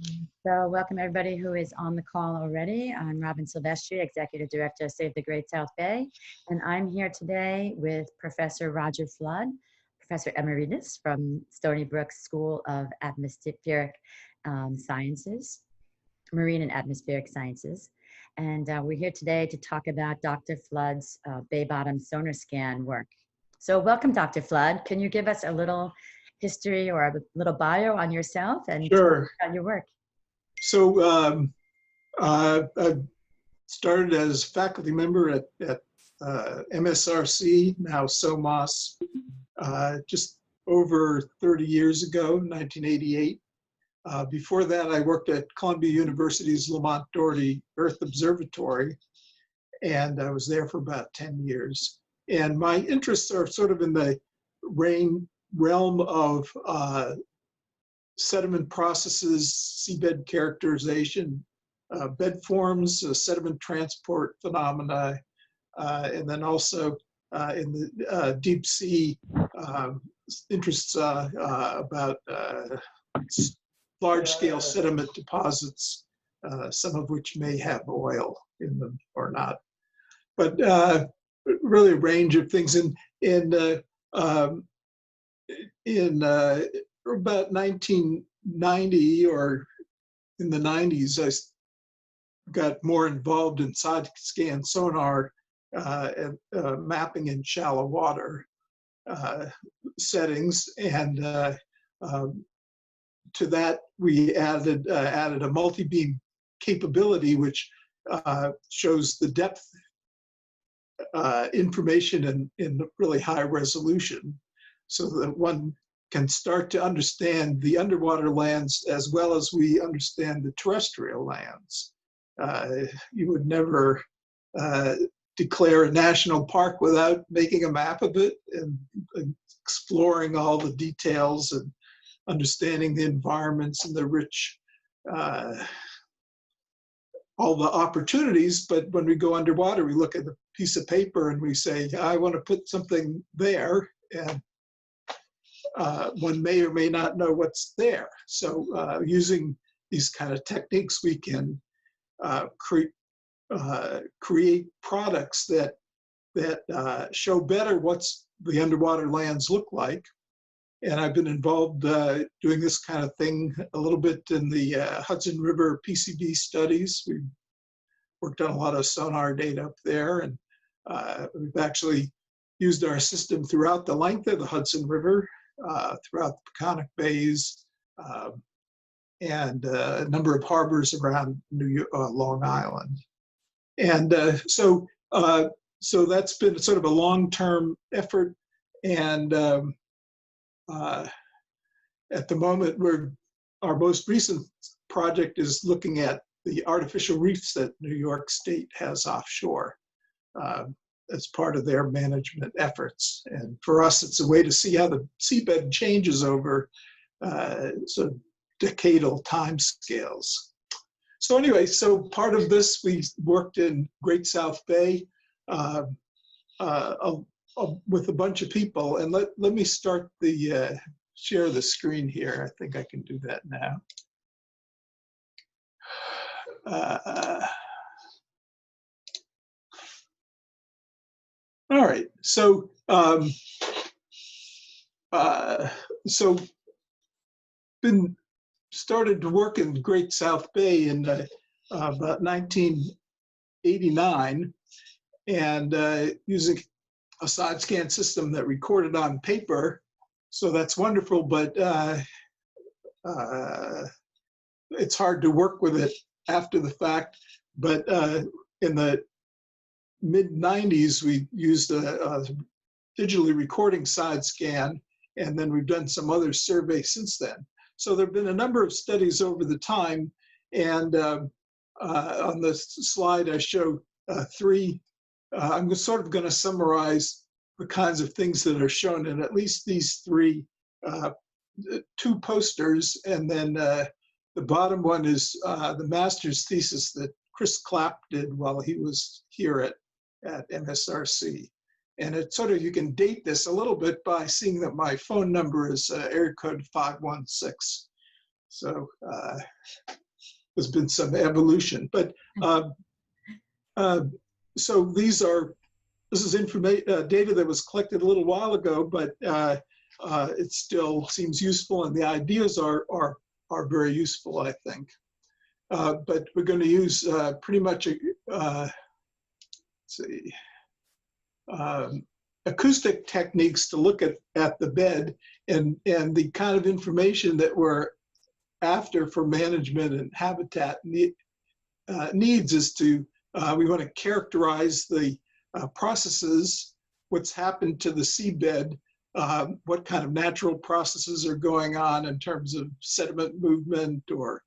So welcome everybody who is on the call already. I'm Robin Silvestri, Executive Director of Save the Great South Bay. And I'm here today with Professor Roger Flood, Professor Emeritus from Stony Brook School of Atmospheric Sciences, Marine and Atmospheric Sciences. And we're here today to talk about Dr. Flood's Bay Bottom Sonar Scan work. So welcome, Dr. Flood. Can you give us a little history or a little bio on yourself and Sure. on your work? So I started as faculty member at MSRC, now SOMAS, just over 30 years ago, 1988. Before that, I worked at Columbia University's Lamont Doherty Earth Observatory, and I was there for about 10 years. And my interests are sort of in the realm of sediment processes, seabed characterization, bed forms, sediment transport phenomena, and then also in the deep sea interests about large-scale sediment deposits, some of which may have oil in them or not. But really a range of things. In about 1990 or in the 90s, I got more involved in side scan sonar and mapping in shallow water settings, and to that we added a multi-beam capability, which shows the depth information in really high resolution, so that one can start to understand the underwater lands as well as we understand the terrestrial lands. You would never declare a national park without making a map of it and exploring all the details and understanding the environments and the rich, all the opportunities. But when we go underwater, we look at a piece of paper and we say, I want to put something there, and one may or may not know what's there. So using these kind of techniques, we can create products that show better what's the underwater lands look like. And I've been involved doing this kind of thing a little bit in the Hudson River PCB studies. We've worked on a lot of sonar data up there, and we've actually used our system throughout the length of the Hudson River, throughout the Peconic Bays, and a number of harbors around Long Island. And so that's been sort of a long-term effort. And at the moment, our most recent project is looking at the artificial reefs that New York State has offshore as part of their management efforts. And for us, it's a way to see how the seabed changes over sort of decadal timescales. So anyway, so part of this, we worked in Great South Bay with a bunch of people. And let me start the share the screen here. I think I can do that now. All right, so started to work in Great South Bay in about 1989, and using a side scan system that recorded on paper. So that's wonderful, but it's hard to work with it after the fact. But in the mid-90s, we used a digitally recording side scan, and then we've done some other surveys since then. So there have been a number of studies over the time, and on the slide I show three. I'm sort of going to summarize the kinds of things that are shown in at least these three, two posters, and then the bottom one is the master's thesis that Chris Clapp did while he was here at MSRC. And it sort of, you can date this a little bit by seeing that my phone number is area code 516. So there's been some evolution, but so this is information data that was collected a little while ago, but it still seems useful, and the ideas are very useful, I think. But we're going to use pretty much let's see, acoustic techniques to look at the bed, and the kind of information that we're after for management and habitat needs is to we want to characterize the processes, what's happened to the seabed, what kind of natural processes are going on in terms of sediment movement or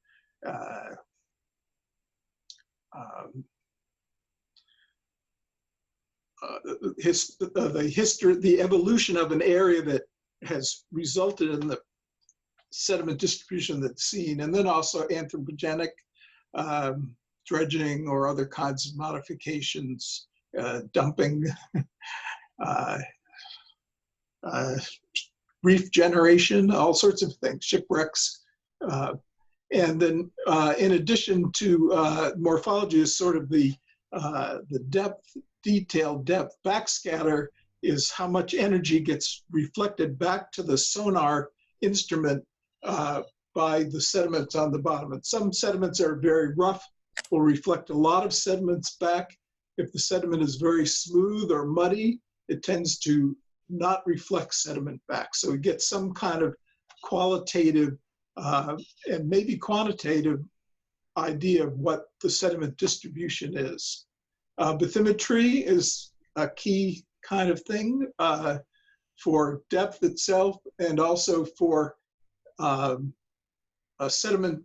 the evolution of an area that has resulted in the sediment distribution that's seen, and then also anthropogenic dredging or other kinds of modifications, dumping, reef generation, all sorts of things, shipwrecks. And then in addition to morphology is sort of the depth, detailed depth. Backscatter is how much energy gets reflected back to the sonar instrument by the sediments on the bottom. And some sediments are very rough, will reflect a lot of sediments back. If the sediment is very smooth or muddy, it tends to not reflect sediment back. So we get some kind of qualitative and maybe quantitative idea of what the sediment distribution is. Bathymetry is a key kind of thing for depth itself, and also for a sediment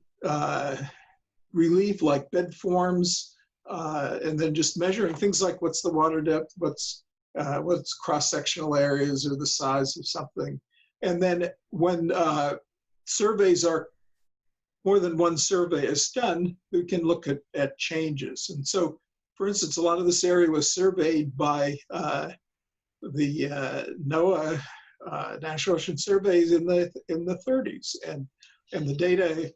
relief like bed forms, and then just measuring things like what's the water depth, what's cross-sectional areas or the size of something. And then when surveys are, more than one survey is done, we can look at changes. And so, for instance, a lot of this area was surveyed by the NOAA National Ocean Surveys in the 30s, and the data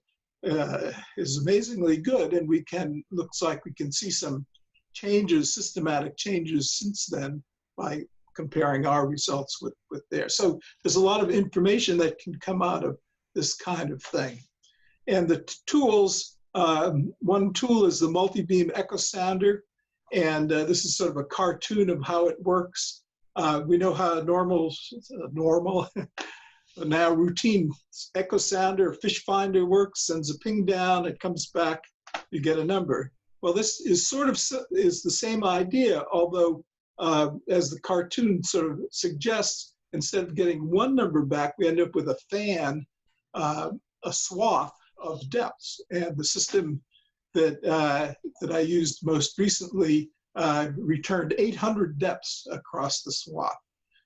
is amazingly good, and looks like we can see some changes, systematic changes since then by comparing our results with theirs. So there's a lot of information that can come out of this kind of thing. And the tools, one tool is the multi-beam echo sounder, and this is sort of a cartoon of how it works. We know how a normal now routine echo sounder, fish finder works, sends a ping down, it comes back, you get a number. Well, this is is the same idea, although as the cartoon sort of suggests, instead of getting one number back, we end up with a fan, a swath of depths. And the system that I used most recently returned 800 depths across the swath.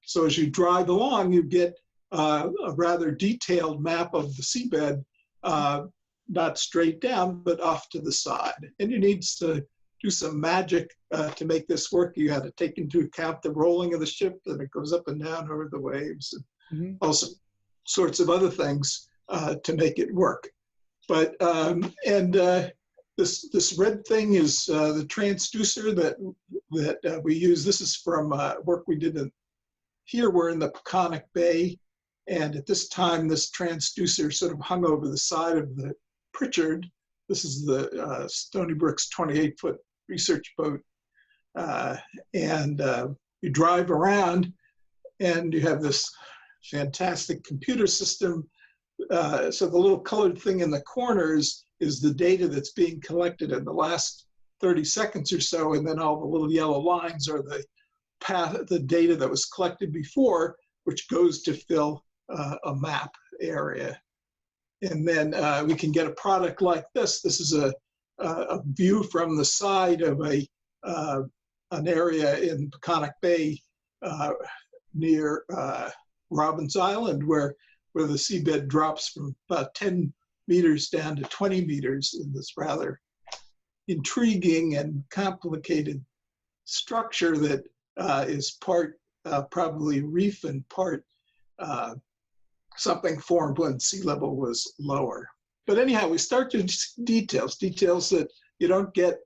So as you drive along, you get a rather detailed map of the seabed, not straight down, but off to the side. And you need to do some magic to make this work. You had to take into account the rolling of the ship, and it goes up and down over the waves, and also sorts of other things to make it work. But this red thing is the transducer that we use. This is from work we did here. We're in the Peconic Bay, and at this time, this transducer sort of hung over the side of the Pritchard. This is the Stony Brook's 28-foot research boat. And you drive around, and you have this fantastic computer system. So the little colored thing in the corners is the data that's being collected in the last 30 seconds or so, and then all the little yellow lines are the data that was collected before, which goes to fill a map area. And then we can get a product like this. This is a view from the side of an area in Peconic Bay near Robbins Island, where the seabed drops from about 10 meters down to 20 meters in this rather intriguing and complicated structure that is part probably reef and part something formed when sea level was lower. but anyhow, we start to details that you don't get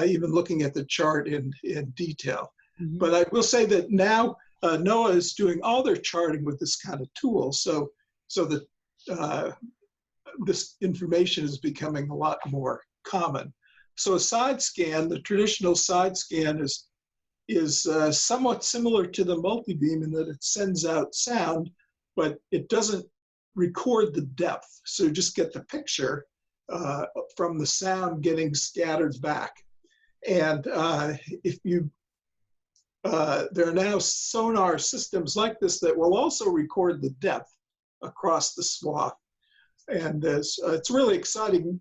even looking at the chart in detail. Mhm. But I will say that now NOAA is doing all their charting with this kind of tool. So that this information is becoming a lot more common. So a side scan, the traditional side scan is somewhat similar to the multibeam in that it sends out sound, but it doesn't record the depth. So you just get the picture from the sound getting scattered back. And if you there are now sonar systems like this that will also record the depth across the swath. And it's a really exciting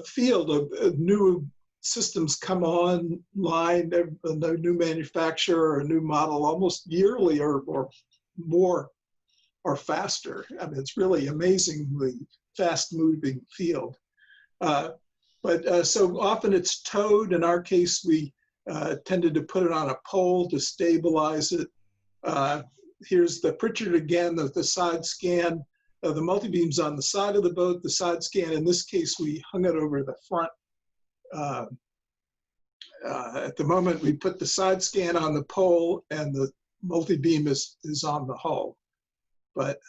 field of new systems come online, a new manufacturer or a new model almost yearly or more or faster. I mean, it's really amazingly fast-moving field. But so often it's towed. In our case, we tended to put it on a pole to stabilize it. Here's the Pritchard again, the side scan. The multi-beam's on the side of the boat, the side scan. In this case, we hung it over the front. At the moment, we put the side scan on the pole and the multi-beam is on the hull. But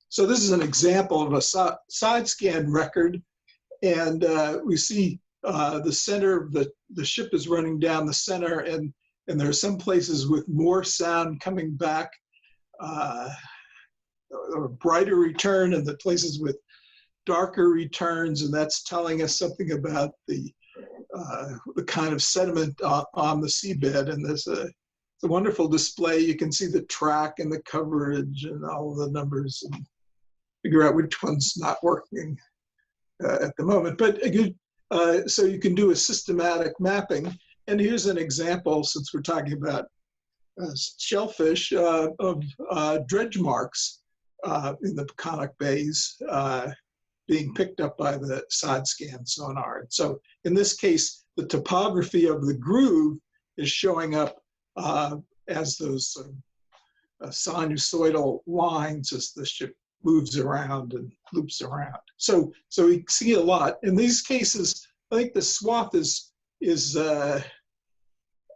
so this is an example of a side scan record. And we see the center of the ship is running down the center, and there are some places with more sound coming back, or brighter return, and the places with darker returns, and that's telling us something about the kind of sediment on the seabed. And there's a wonderful display. You can see the track and the coverage and all the numbers and figure out which one's not working at the moment. But so you can do a systematic mapping. And here's an example, since we're talking about shellfish, of dredge marks in the Peconic Bays being picked up by the side scan sonar. And so in this case, the topography of the groove is showing up as those sort of sinusoidal lines as the ship moves around and loops around. So we see a lot. In these cases, I think the swath is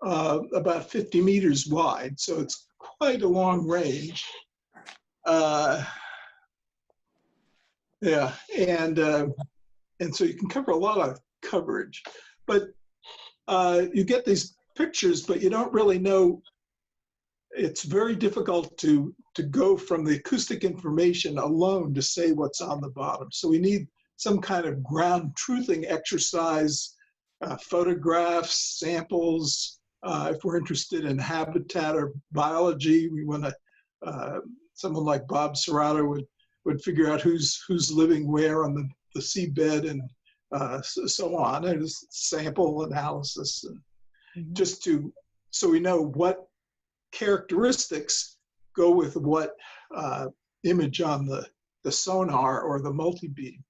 about 50 meters wide, so it's quite a long range. Yeah, and so you can cover a lot of coverage, but you get these pictures, but you don't really know. It's very difficult to go from the acoustic information alone to say what's on the bottom. So we need some kind of ground truthing exercise, photographs, samples. If we're interested in habitat or biology, we want to. Someone like Bob Serrato would figure out who's living where on the seabed and so on. And just sample analysis, and just so we know what characteristics go with what image on the sonar or the multi-beam.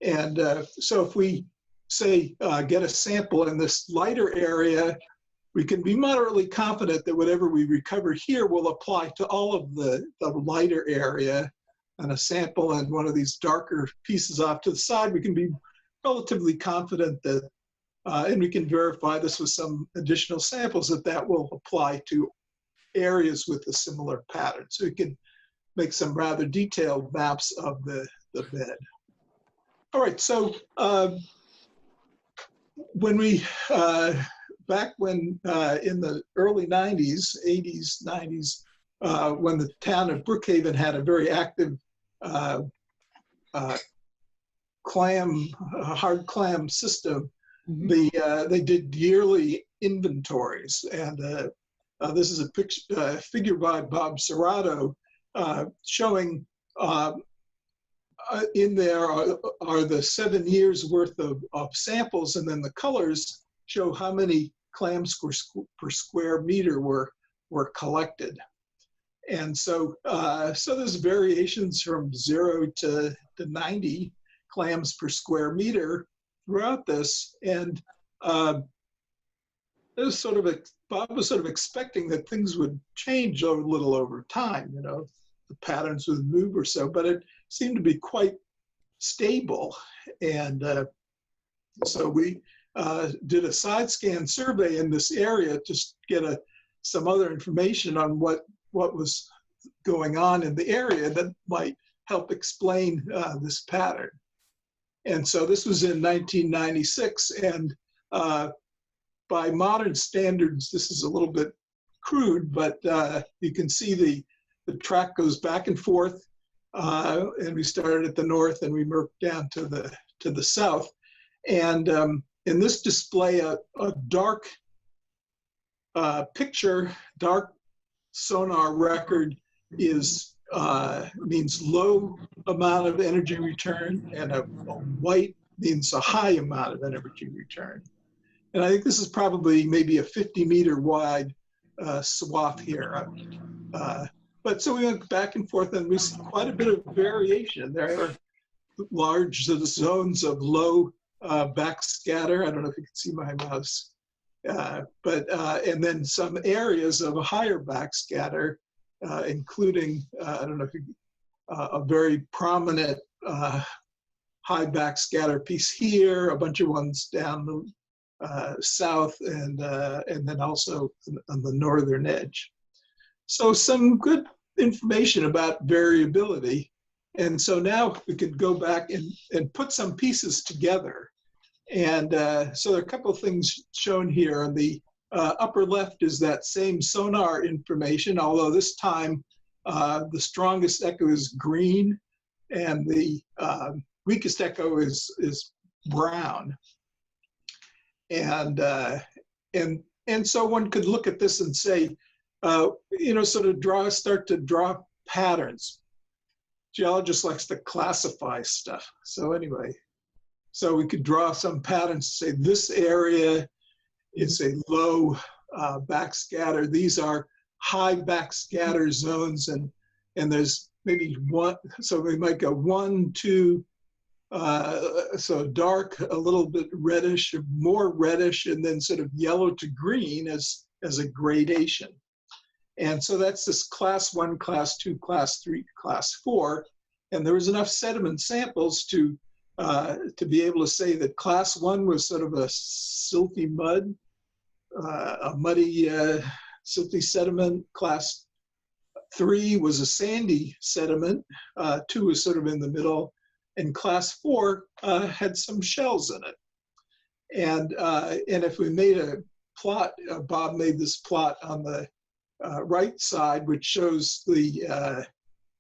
And so if we say get a sample in this lighter area, we can be moderately confident that whatever we recover here will apply to all of the lighter area. And a sample and one of these darker pieces off to the side, we can be relatively confident that, and we can verify this with some additional samples, that will apply to areas with a similar pattern. So we can make some rather detailed maps of the bed. All right, so when we, back when in the early 90s, 80s, 90s, when the town of Brookhaven had a very active hard clam system, they did yearly inventories. And this is a figure by Bob Serrato showing in there are the 7 years worth of samples, and then the colors show how many clams per square meter were collected. And so there's variations from 0 to 90 clams per square meter throughout this. And Bob was sort of expecting that things would change a little over time, the patterns would move or so, but it seemed to be quite stable. And so we did a side scan survey in this area to get some other information on what was going on in the area that might help explain this pattern. And so this was in 1996, and by modern standards, this is a little bit crude, but you can see the track goes back and forth, and we started at the north and we worked down to the south. And in this display, a dark picture, dark sonar record means low amount of energy return, and a white means a high amount of energy return. And I think this is probably maybe a 50-meter wide swath here. But so we went back and forth, and we see quite a bit of variation. There are large zones of low backscatter. I don't know if you can see my mouse. And then some areas of a higher backscatter, including, I don't know if a very prominent high backscatter piece here, a bunch of ones down the south, and then also on the northern edge. So some good information about variability. And so now we could go back and put some pieces together. And so there are a couple of things shown here. On the upper left is that same sonar information, although this time the strongest echo is green and the weakest echo is brown. And so one could look at this and say, sort of start to draw patterns. Geologists likes to classify stuff. So anyway, so we could draw some patterns to say this area is a low backscatter. These are high backscatter zones, and there's maybe one. So we might go 1, 2. So dark, a little bit reddish, more reddish, and then sort of yellow to green as a gradation. And so that's this class 1, class 2, class 3, class 4. And there was enough sediment samples to be able to say that class 1 was sort of a silty mud, a muddy, silty sediment. Class 3 was a sandy sediment. 2 was sort of in the middle. And class 4 had some shells in it. And if we made a plot, Bob made this plot on the right side, which shows the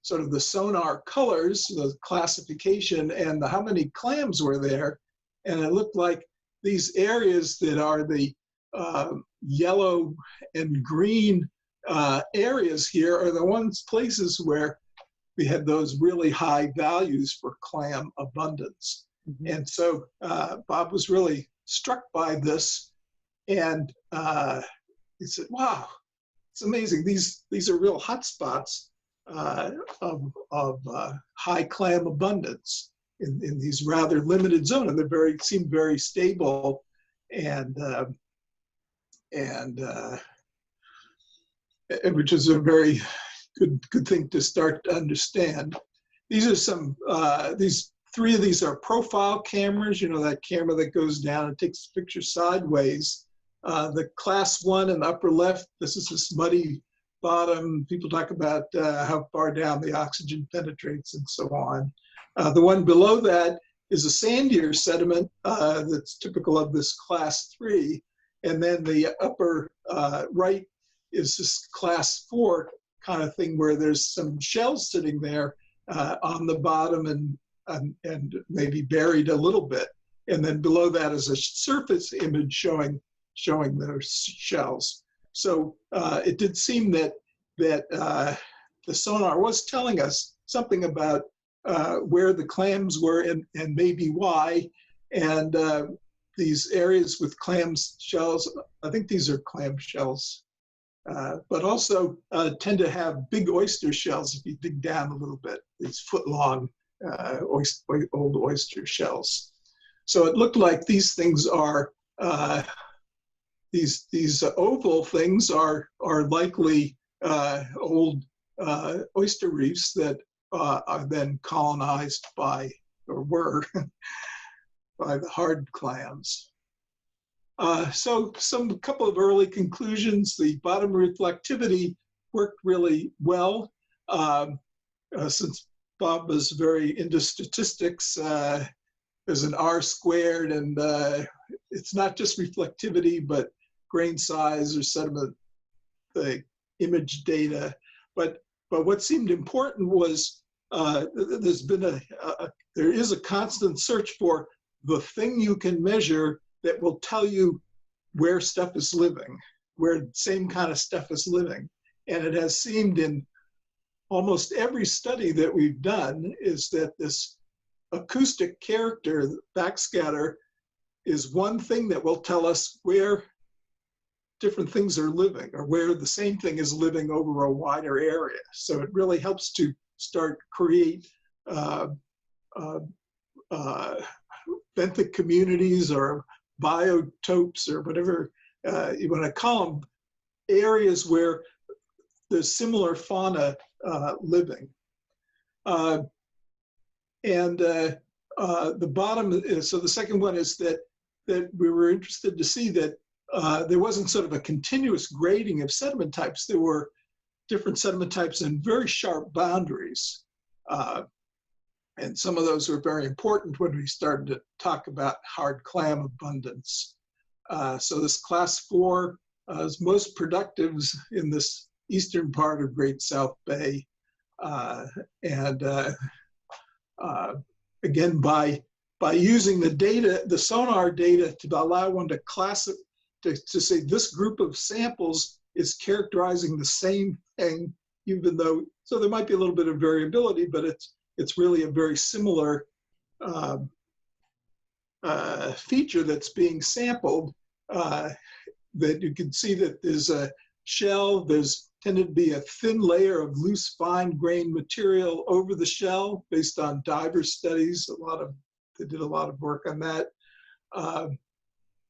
sort of the sonar colors, the classification, and how many clams were there. And it looked like these areas that are the yellow and green areas here are the places where we had those really high values for clam abundance. Mm-hmm. And so Bob was really struck by this, and he said, wow, it's amazing. These are real hot spots of high clam abundance in these rather limited zones, and they seem very stable, and which is a very good thing to start to understand. These are some, three of these are profile cameras, that camera that goes down and takes the picture sideways. The class 1 in the upper left, this is this muddy bottom. People talk about how far down the oxygen penetrates and so on. The one below that is a sandier sediment that's typical of this class 3. And then the upper right is this class 4 kind of thing where there's some shells sitting there on the bottom and maybe buried a little bit. And then below that is a surface image showing those shells. So it did seem that the sonar was telling us something about where the clams were and maybe why. And these areas with clams shells, I think these are clam shells, but also tend to have big oyster shells if you dig down a little bit, these foot-long old oyster shells. So it looked like these things are, these oval things are likely old oyster reefs that are then colonized by or were, by the hard clams. So a couple of early conclusions. The bottom reflectivity worked really well. Since Bob was very into statistics, there's an R squared, and it's not just reflectivity, but grain size or sediment, the image data. But what seemed important was there is a constant search for the thing you can measure that will tell you where stuff is living, where the same kind of stuff is living. And it has seemed in almost every study that we've done is that this acoustic character, backscatter, is one thing that will tell us where different things are living, or where the same thing is living over a wider area. So it really helps to start create benthic communities or biotopes or whatever you want to call them, areas where there's similar fauna living. The bottom is, so the second one is that we were interested to see that there wasn't sort of a continuous grading of sediment types. There were different sediment types and very sharp boundaries. And some of those were very important when we started to talk about hard clam abundance. So this class 4 is most productive in this eastern part of Great South Bay. Again, by using the data, the sonar data, to allow one to classify, to say this group of samples is characterizing the same thing, even though, so there might be a little bit of variability, but it's really a very similar feature that's being sampled, that you can see that there's a shell, there's tended to be a thin layer of loose fine grained material over the shell based on diver studies. They did a lot of work on that.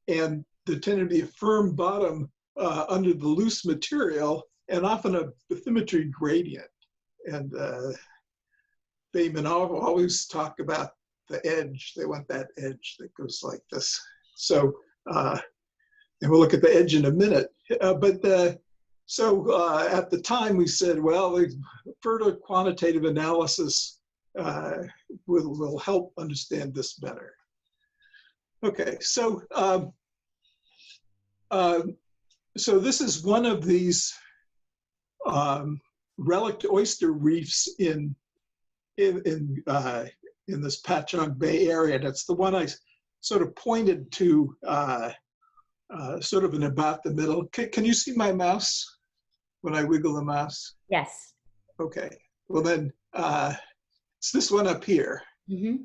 And there tended to be a firm bottom under the loose material, and often a bathymetry gradient. And Bayman always talk about the edge. They want that edge that goes like this. So, and we'll look at the edge in a minute. So at the time we said, well, the further quantitative analysis will help understand this better. Okay, so so this is one of these relict oyster reefs in this Patchogue Bay area. That's the one I sort of pointed to, sort of in about the middle. Can you see my mouse when I wiggle the mouse? Yes. Okay. Well then, it's this one up here. Mm-hmm.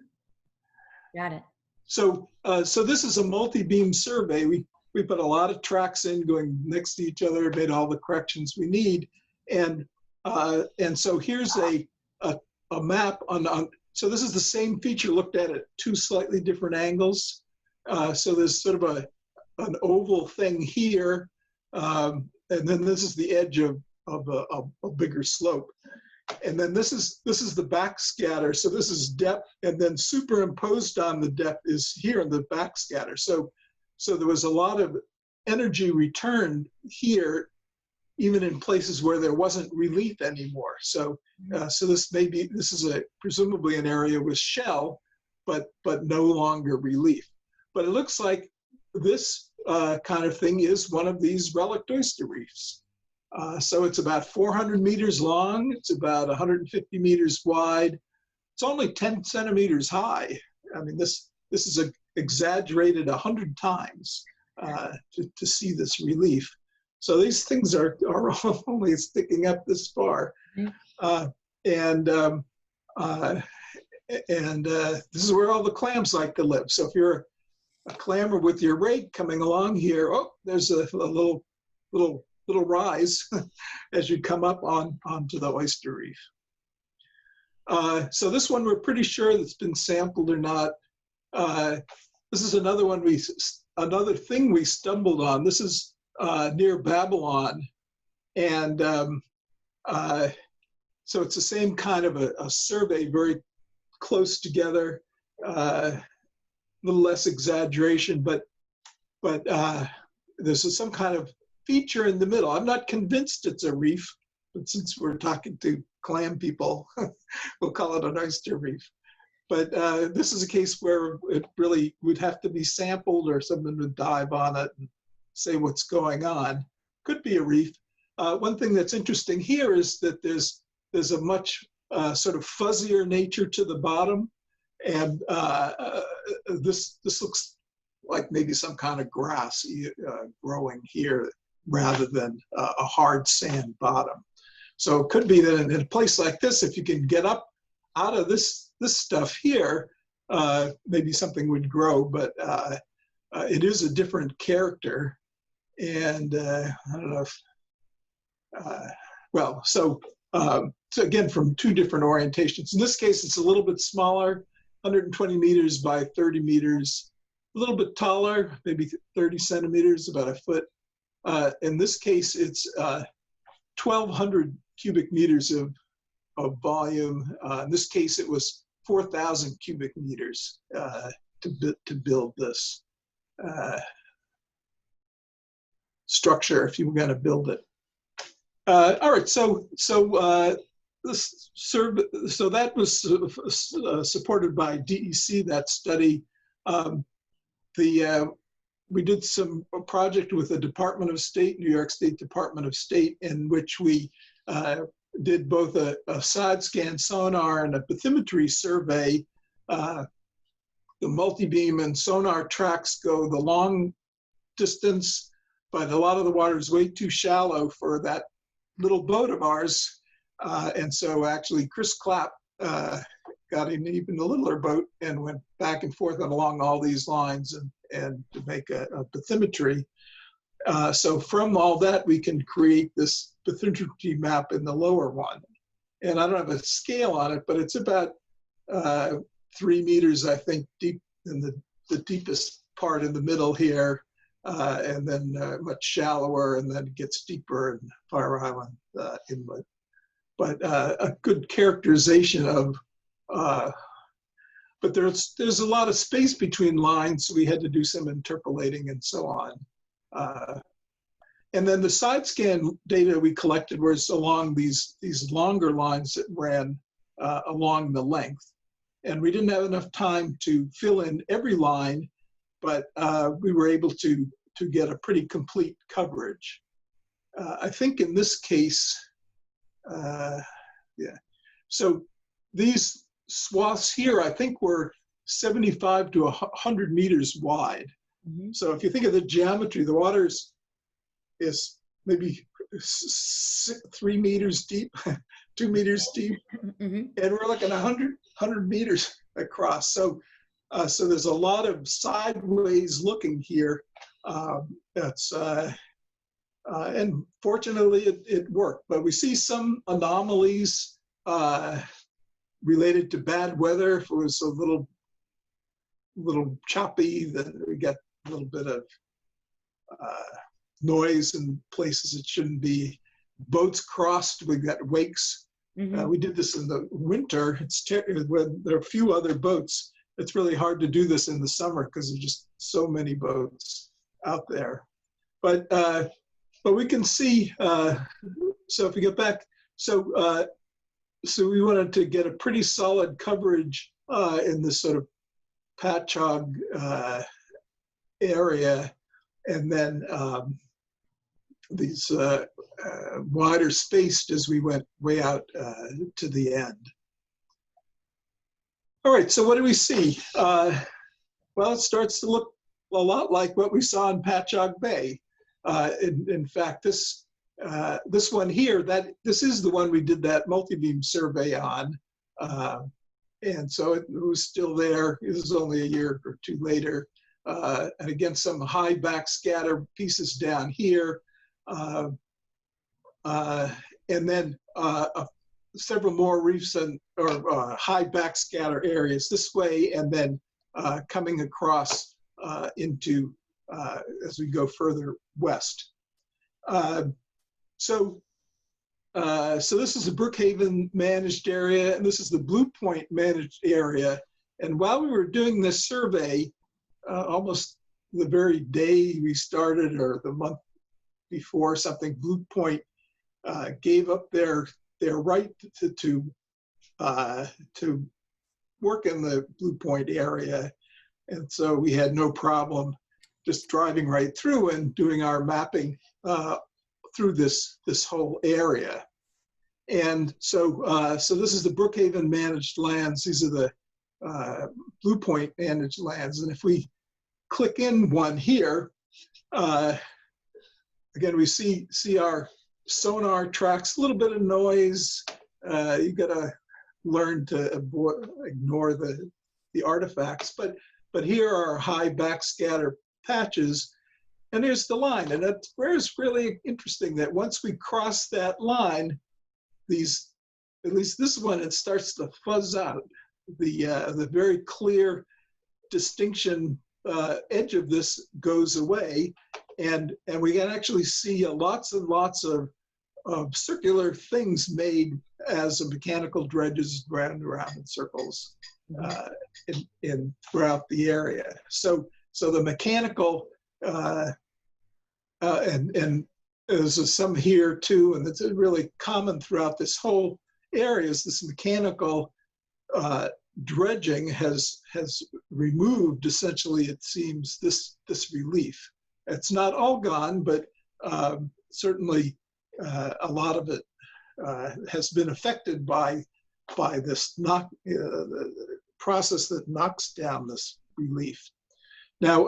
Got it. So this is a multi-beam survey. We put a lot of tracks in going next to each other, made all the corrections we need, and so here's a map on. So this is the same feature looked at two slightly different angles. So there's sort of an oval thing here, and then this is the edge of a bigger slope. And then this is the backscatter. So this is depth, and then superimposed on the depth is here in the backscatter. So there was a lot of energy returned here, even in places where there wasn't relief anymore. So this is presumably an area with shell, but no longer relief. But it looks like this kind of thing is one of these relict oyster reefs. So it's about 400 meters long. It's about 150 meters wide. It's only 10 centimeters high. I mean, this is exaggerated 100 times to see this relief. So these things are only sticking up this far. And this is where all the clams like to live. So if you're a clammer with your rake coming along here, oh, there's a little rise as you come up onto the oyster reef. So this one we're pretty sure that's been sampled or not. This is another thing we stumbled on. This is near Babylon, and so it's the same kind of a survey, very close together. little less exaggeration, but there's some kind of feature in the middle. I'm not convinced it's a reef, but since we're talking to clam people, we'll call it an oyster reef. But this is a case where it really would have to be sampled or someone would dive on it and say what's going on. Could be a reef. One thing that's interesting here is that there's a much sort of fuzzier nature to the bottom. And this looks like maybe some kind of grass growing here rather than a hard sand bottom. So it could be that in a place like this, if you can get up out of this stuff here, maybe something would grow, but it is a different character. And I don't know if, well, so again, from two different orientations. In this case, it's a little bit smaller, 120 meters by 30 meters, a little bit taller, maybe 30 centimeters, about a foot. In this case, it's 1,200 cubic meters of volume. In this case, it was 4,000 cubic meters to build this structure if you were going to build it. All right, so that was supported by DEC, that study. We did a project with the Department of State, New York State Department of State, in which we did both a side scan sonar and a bathymetry survey. The multi-beam and sonar tracks go the long distance, but a lot of the water is way too shallow for that little boat of ours. And so actually Chris Clapp got an even littler boat and went back and forth along all these lines and to make a bathymetry. So from all that, we can create this bathymetry map in the lower one. And I don't have a scale on it, but it's about 3 meters, I think, deep in the deepest part in the middle here, and then much shallower, and then it gets deeper in Fire Island Inlet. But a good characterization of, but there's a lot of space between lines, so we had to do some interpolating and so on. And then the side scan data we collected was along these longer lines that ran along the length. And we didn't have enough time to fill in every line, but we were able to get a pretty complete coverage. I think in this case, yeah. So these swaths here, I think, were 75 to 100 meters wide. Mm-hmm. So if you think of the geometry, the water is maybe 3 meters deep, 2 meters deep, mm-hmm. And we're looking 100 meters across. So there's a lot of sideways looking here. And fortunately, it worked. But we see some anomalies related to bad weather. If it was a little choppy, then we get a little bit of noise in places it shouldn't be. Boats crossed, we've got wakes. Mm-hmm. We did this in the winter. When there are a few other boats. It's really hard to do this in the summer because there's just so many boats out there. But we can see, so if we get back, so we wanted to get a pretty solid coverage in this sort of patchog area, and then these wider spaced as we went way out to the end. All right, so what do we see? Well, it starts to look a lot like what we saw in Patchogue Bay. In fact, this one here, this is the one we did that multi-beam survey on. And so it was still there. It was only a year or two later. And again, some high backscatter pieces down here. And then several more reefs or high backscatter areas this way, and then coming across into as we go further west. So this is the Brookhaven managed area, and this is the Blue Point managed area. And while we were doing this survey, almost the very day we started or the month before something, Blue Point gave up their right to work in the Blue Point area. And so we had no problem just driving right through and doing our mapping through this whole area. And so so this is the Brookhaven managed lands. These are the Blue Point managed lands. And if we click in one here, again, we see our sonar tracks, a little bit of noise. You gotta learn to ignore the artifacts, but here are high backscatter patches, and there's the line. And that's where it's really interesting that once we cross that line, these, at least this one, it starts to fuzz out. The very clear distinction edge of this goes away, and we can actually see lots and lots of circular things made as the mechanical dredges round in circles in throughout the area. So the mechanical and there's some here too, and it's really common throughout this whole area. Is this mechanical dredging has removed, essentially, it seems, this relief. It's not all gone, but certainly a lot of it has been affected by this the process that knocks down this relief. Now,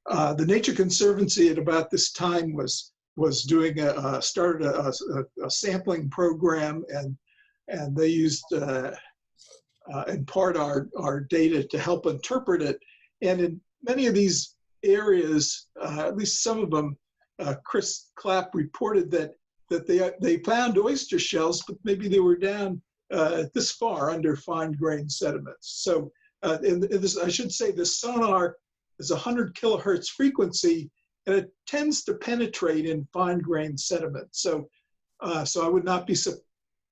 the Nature Conservancy at about this time was doing started a sampling program, and they used in part our data to help interpret it. And in many of these areas, at least some of them, Chris Clapp reported that they found oyster shells, but maybe they were down this far under fine grained sediments. So in this, I should say, the sonar is 100 kilohertz frequency, and it tends to penetrate in fine grained sediments. So so I would not be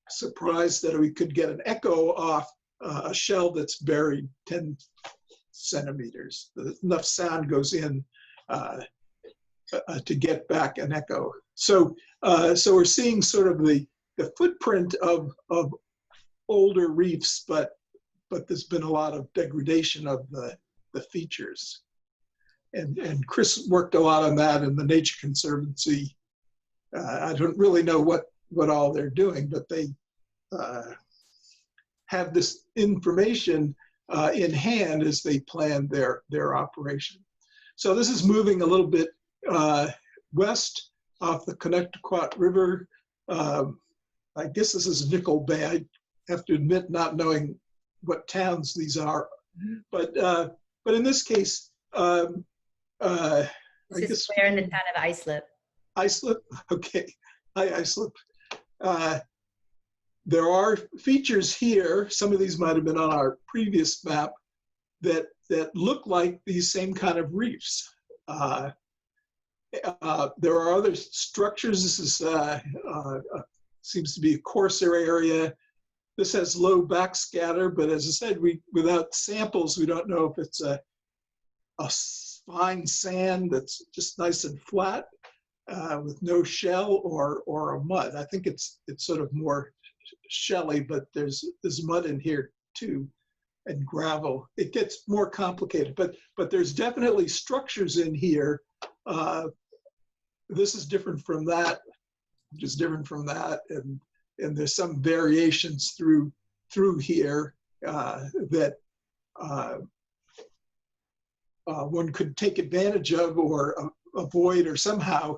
surprised that we could get an echo off a shell that's buried 10 centimeters. Enough sound goes in to get back an echo. So so we're seeing sort of the footprint of older reefs, but there's been a lot of degradation of the features. And Chris worked a lot on that in the Nature Conservancy. I don't really know what all they're doing, but they have this information in hand as they plan their operation. So this is moving a little bit west off the Connecticut River. I guess this is Nickel Bay. I have to admit not knowing what towns these are, but in this case, I guess we're in the town of Islip. Islip, okay. Hi, Islip. There are features here. Some of these might have been on our previous map that look like these same kind of reefs. There are other structures. This is seems to be a coarser area. This has low backscatter, but as I said, without samples, we don't know if it's a fine sand that's just nice and flat with no shell or a mud. I think it's sort of more shelly, but there's mud in here too, and gravel. It gets more complicated, but there's definitely structures in here. This is different from that, which is different from that, and there's some variations through here that one could take advantage of or avoid, or somehow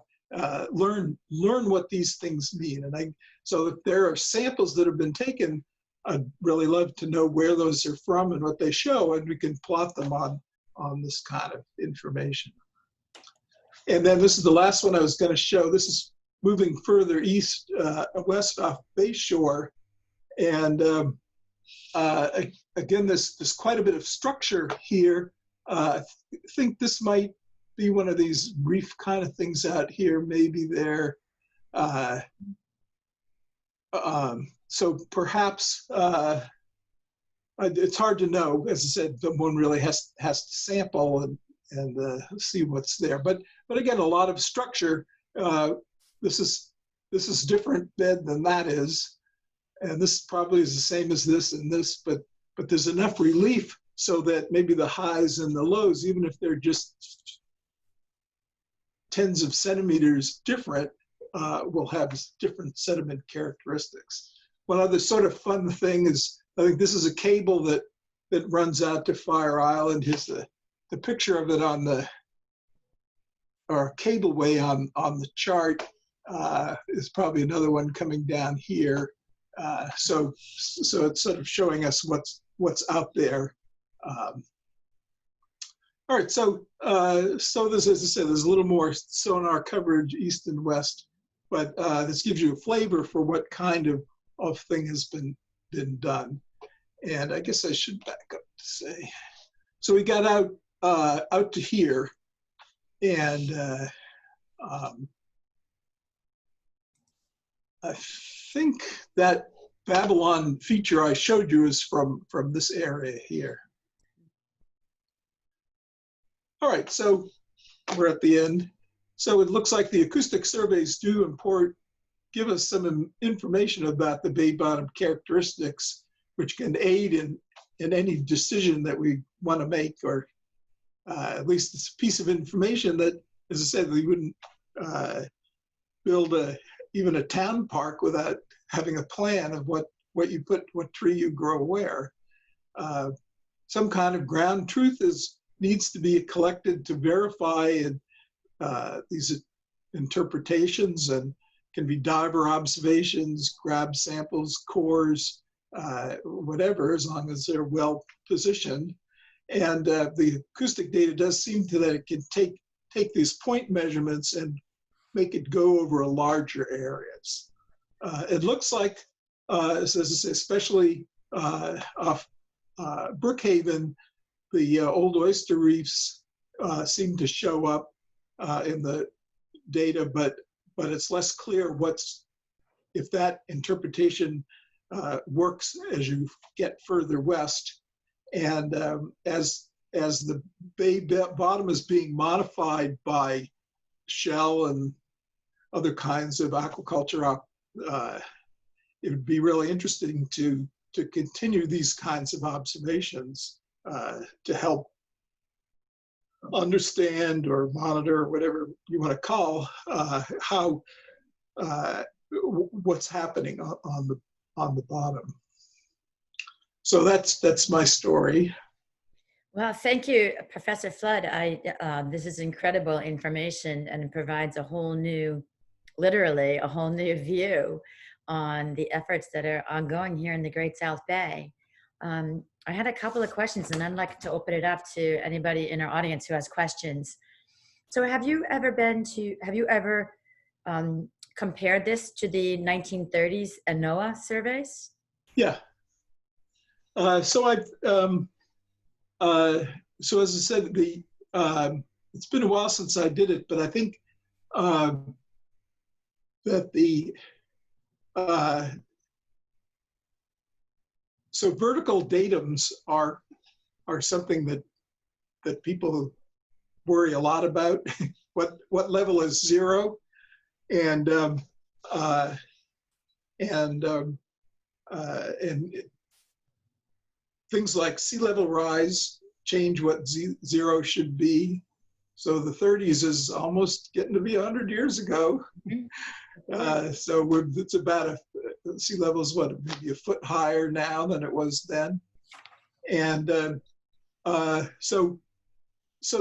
learn what these things mean. And so if there are samples that have been taken, I'd really love to know where those are from and what they show, and we can plot them on this kind of information. And then this is the last one I was going to show. This is moving further east, west off Bayshore. And again, there's quite a bit of structure here. I think this might be one of these reef kind of things out here. Maybe there. So perhaps it's hard to know. As I said, one really has to sample and see what's there. But again, a lot of structure. This is different bed than that is, and this probably is the same as this and this. But there's enough relief so that maybe the highs and the lows, even if they're just tens of centimeters different, will have different sediment characteristics. One other sort of fun thing is, I think this is a cable that runs out to Fire Island. Here's the picture of it on the, or cableway on the chart. Is probably another one coming down here. So it's sort of showing us what's out there. All right, so there's, as I said, there's a little more sonar coverage east and west, but this gives you a flavor for what kind of thing has been done. And I guess I should back up to say, so we got out to here, and I think that Babylon feature I showed you is from this area here. All right, so we're at the end. So it looks like the acoustic surveys do give us some information about the bay bottom characteristics, which can aid in any decision that we want to make, or at least it's a piece of information that, as I said, we wouldn't build even a town park without having a plan of what tree you grow where. Some kind of ground truth needs to be collected to verify these interpretations, and can be diver observations, grab samples, cores, whatever, as long as they're well positioned. And the acoustic data does seem that it can take these point measurements and make it go over larger areas. It looks like, as I say, especially off Brookhaven, the old oyster reefs seem to show up in the data, but it's less clear if that interpretation works as you get further west. And as the bay bottom is being modified by shell and other kinds of aquaculture, it would be really interesting to continue these kinds of observations to help understand or monitor, or whatever you want to call, how what's happening on the bottom. So that's my story. Well, thank you, Professor Flood. This is incredible information, and it provides literally a whole new view on the efforts that are ongoing here in the Great South Bay. I had a couple of questions, and I'd like to open it up to anybody in our audience who has questions. So have you ever compared this to the 1930s NOAA surveys? Yeah. So as I said, it's been a while since I did it, but I think that so vertical datums are something that people worry a lot about. what level is zero, and things like sea level rise change what zero should be. So the 30s is almost getting to be 100 years ago. So it's about sea level is maybe a foot higher now than it was then. And so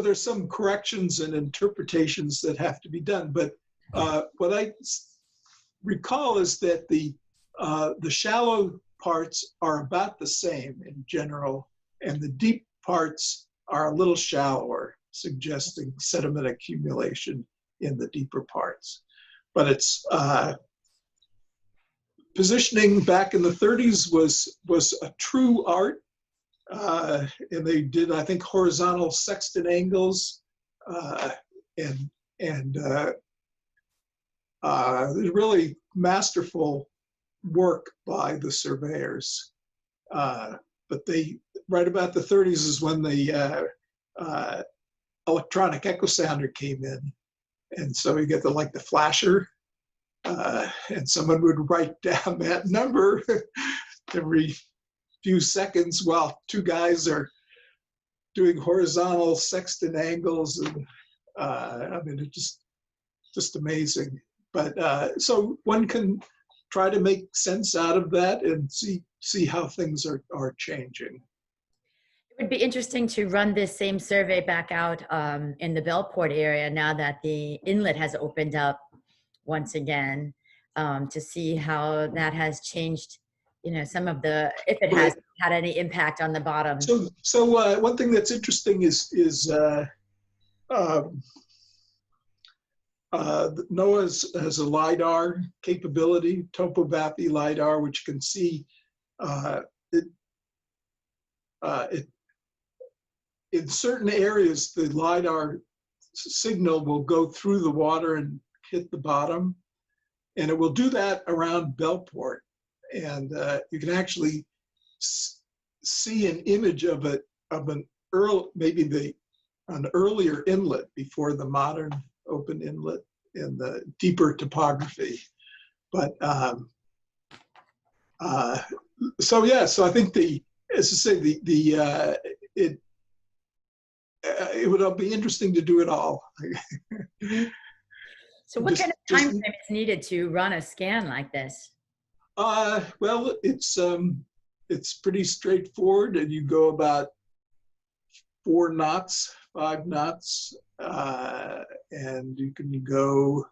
there's some corrections and interpretations that have to be done. But what I recall is that the shallow parts are about the same in general, and the deep parts are a little shallower, suggesting sediment accumulation in the deeper parts. But it's positioning back in the 30s was a true art, and they did, I think, horizontal sextant angles, and really masterful work by the surveyors. but right about the 30s is when the electronic echo sounder came in. And so you get the flasher, and someone would write down that number every few seconds while two guys are doing horizontal sextant angles. And I mean, it's just amazing. But so one can try to make sense out of that and see how things are changing. It would be interesting to run this same survey back out in the Bellport area now that the inlet has opened up once again, to see how that has changed, some of if it has had any impact on the bottom. So one thing that's interesting is NOAA has a LiDAR capability, topography LiDAR, which can see it in certain areas. The LiDAR signal will go through the water and hit the bottom, and it will do that around Bellport. And you can actually see an image of an earlier inlet before the modern open inlet in the deeper topography. But so I think it would be interesting to do it all. So what kind of time frame is needed to run a scan like this? Well, it's pretty straightforward, and you go about 4 knots, 5 knots, and you can go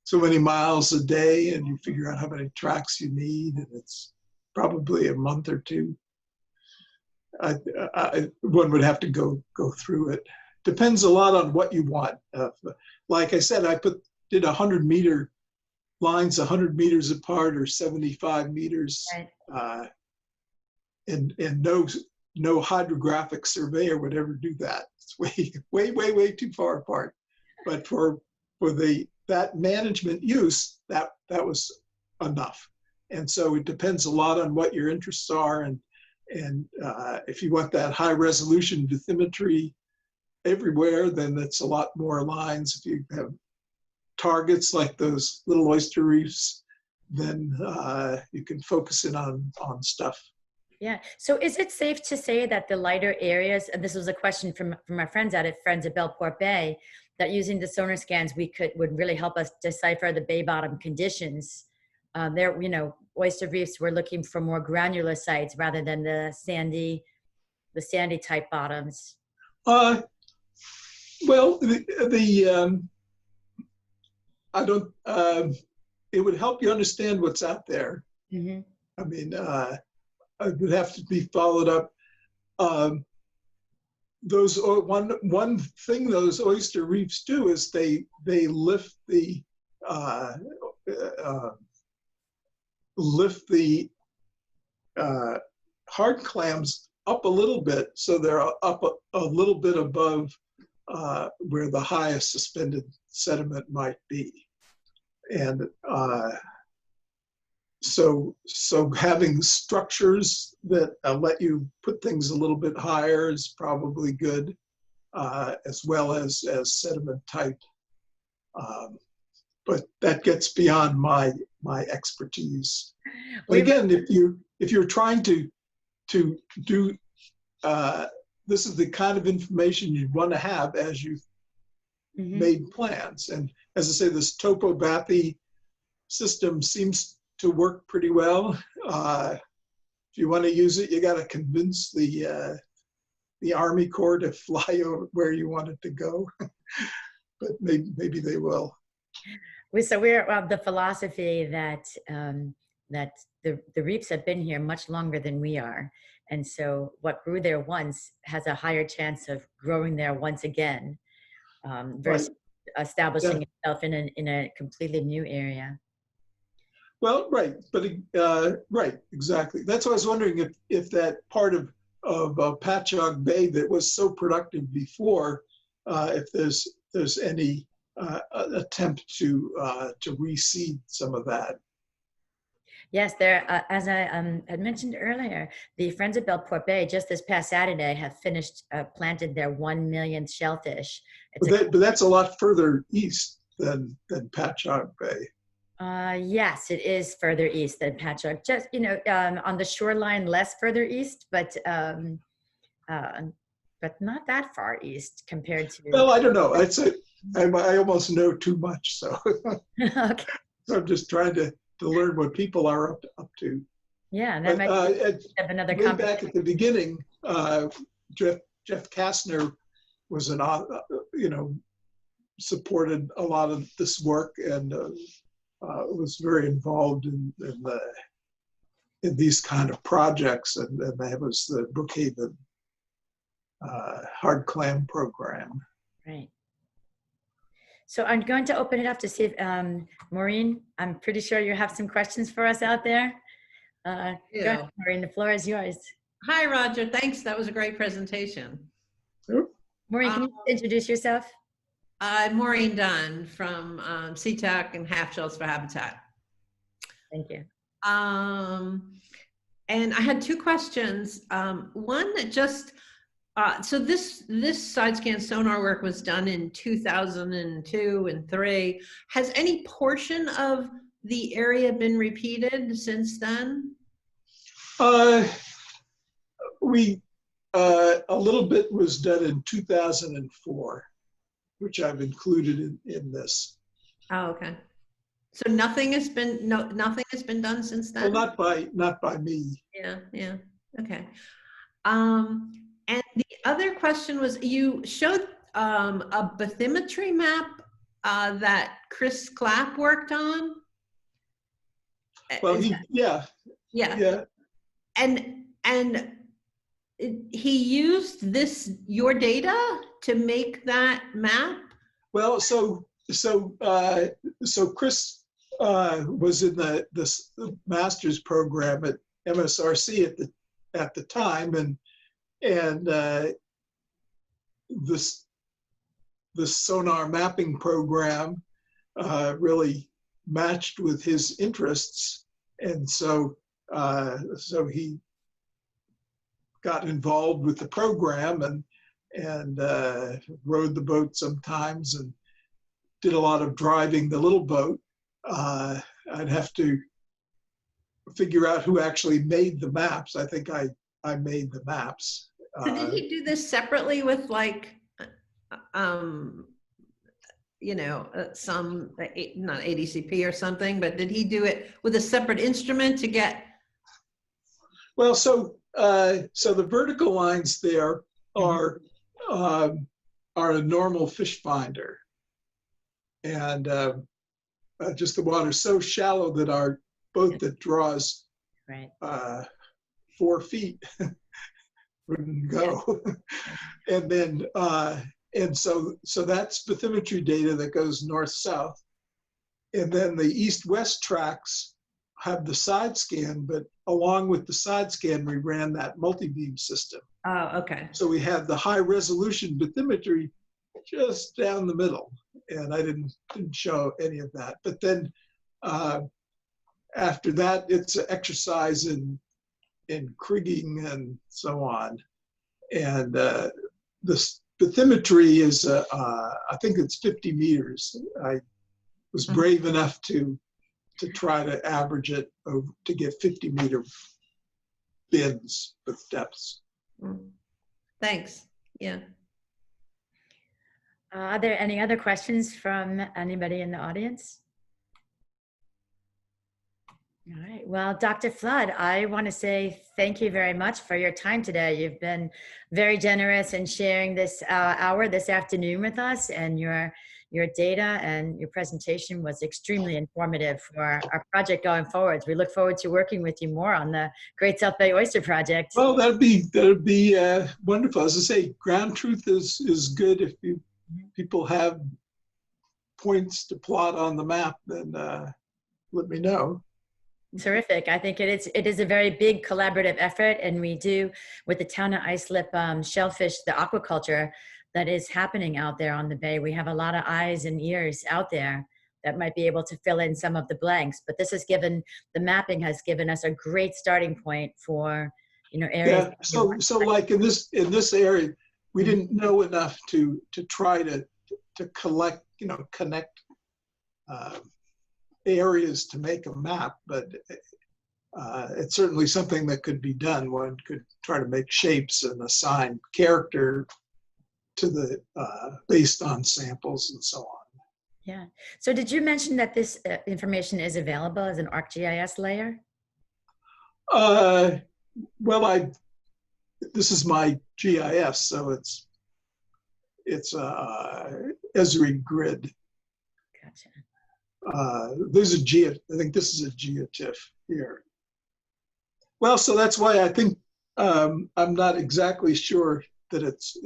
so many miles a day, and you figure out how many tracks you need, and it's probably a month or two. One would have to go through it. Depends a lot on what you want. Like I said, did 100-meter lines 100 meters apart or 75 meters, right. And no hydrographic surveyor would ever do that. It's way too far apart. But for that management use, that was enough. And so it depends a lot on what your interests are, and if you want that high resolution bathymetry everywhere, then that's a lot more lines. If you have targets like those little oyster reefs, then you can focus in on stuff. Yeah. So is it safe to say that the lighter areas, and this was a question from our friends at Bellport Bay, that using the sonar scans would really help us decipher the bay bottom conditions? Oyster reefs, we're looking for more granular sites rather than the sandy type bottoms. Well, I don't. It would help you understand what's out there. Mm-hmm. I mean, it would have to be followed up. One thing those oyster reefs do is they lift the hard clams up a little bit, so they're up a little bit above where the highest suspended sediment might be. And so having structures that let you put things a little bit higher is probably good, as well as sediment type. But that gets beyond my expertise. But again, if you're trying to do this is the kind of information you'd want to have as you've made plans. And as I say, this topography system seems to work pretty well. If you want to use it, you got to convince the Army Corps to fly over where you want it to go. But maybe they will. So we're of the philosophy that the reefs have been here much longer than we are. And so what grew there once has a higher chance of growing there once again, versus establishing itself in a completely new area. Well, right, but right, exactly. That's what I was wondering, if that part of Patchogue Bay that was so productive before, if there's any attempt to reseed some of that. Yes, there, as I had mentioned earlier, the Friends of Belport Bay just this past Saturday have finished, planted their 1 millionth shellfish. It's But that's a lot further east than Patchogue Bay. yes, it is further east than Patchogue, just, on the shoreline, less further east, uh, but not that far east compared to. Well, I don't know. I almost know too much, so, Okay. so I'm just trying to learn what people are up to. Yeah, and that But might have another way conversation. back at the beginning, Jeff Kastner was supported a lot of this work and was very involved in these kind of projects, and that was the Brookhaven hard clam program. Right. So I'm going to open it up to see if, Maureen, I'm pretty sure you have some questions for us out there. Go ahead, Maureen, the floor is yours. Hi, Roger. Thanks. That was a great presentation. Maureen, can you introduce yourself? I'm Maureen Dunn from CTAC and Half Shells for Habitat. Thank you. And I had two questions. One that just, so this side scan sonar work was done in 2002 and 3. Has any portion of the area been repeated since then? A little bit was done in 2004, which I've included in this. Oh, okay. So nothing has been done since then? Well, not by me. Yeah. Okay. And the other question was, you showed a bathymetry map that Chris Clapp worked on. Well, yeah. And he used your data to make that map? Well, so Chris was in the master's program at MSRC at the time, and this sonar mapping program really matched with his interests, and so he got involved with the program and rowed the boat sometimes and did a lot of driving the little boat. I'd have to figure out who actually made the maps. I think I made the maps. So did he do this separately with some, not ADCP or something, but did he do it with a separate instrument to get? Well, so the vertical lines there are a normal fish finder, and just the water's so shallow that our boat that draws 4 feet wouldn't go. And then and so that's bathymetry data that goes north-south, and then the east-west tracks have the side scan, but along with the side scan, we ran that multi-beam system. Oh, okay. So we have the high resolution bathymetry just down the middle, and I didn't show any of that. But then after that, it's an exercise in kriging and so on. And this bathymetry is, I think it's 50 meters. I was brave enough to try to average it to get 50-meter bins with depths. Thanks. Yeah. Are there any other questions from anybody in the audience? All right. Well, Dr. Flood, I want to say thank you very much for your time today. You've been very generous in sharing this hour this afternoon with us, and your data and your presentation was extremely informative for our project going forward. We look forward to working with you more on the Great South Bay Oyster Project. Well, that'd be wonderful. As I say, ground truth is good. If people have points to plot on the map, then let me know. Terrific. I think it is a very big collaborative effort, and we do with the town of Islip shellfish, the aquaculture that is happening out there on the bay. We have a lot of eyes and ears out there that might be able to fill in some of the blanks. But this has given, the mapping has given us a great starting point for, areas. Yeah, so like in this area, we didn't know enough to try to collect, connect areas to make a map, but it's certainly something that could be done. One could try to make shapes and assign character to the based on samples and so on. Yeah. So did you mention that this information is available as an ArcGIS layer? Well, this is my GIS, so it's Esri grid. Gotcha. I think this is a geotiff here. Well, so that's why I think I'm not exactly sure that it's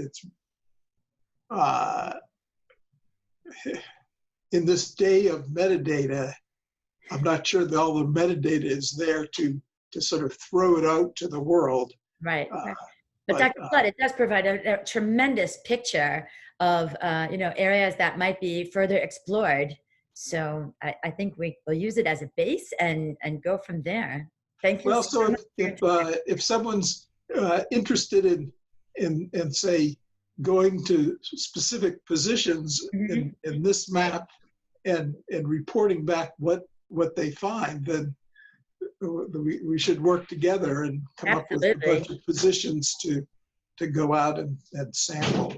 in this day of metadata, I'm not sure that all the metadata is there to sort of throw it out to the world. Right. But Dr. Flood, it does provide a tremendous picture of areas that might be further explored. So I think we'll use it as a base and go from there. Thank you. Well, so much. if someone's interested in say going to specific positions in this map and reporting back what they find, then we should work together and come up with a bunch of positions to go out and sample.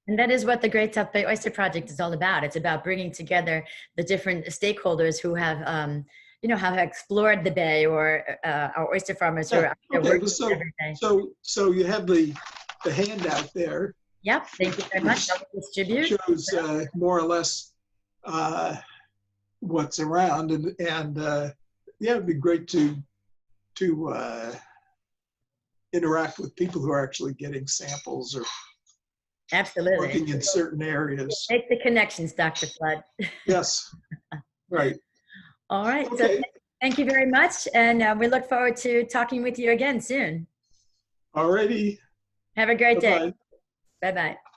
And that is what the Great South Bay Oyster Project is all about. It's about bringing together the different stakeholders who have, have explored the bay, or our oyster farmers who are out there working every day. So you have the handout there. Yep. Thank you very much. I'll distribute. It shows more or less what's around, and yeah, it'd be great to interact with people who are actually getting samples or absolutely working in certain areas. Make the connections, Dr. Flood. Yes, right. All right. Okay. So thank you very much, and we look forward to talking with you again soon. Alrighty. Have a great Bye-bye. day. Bye-bye.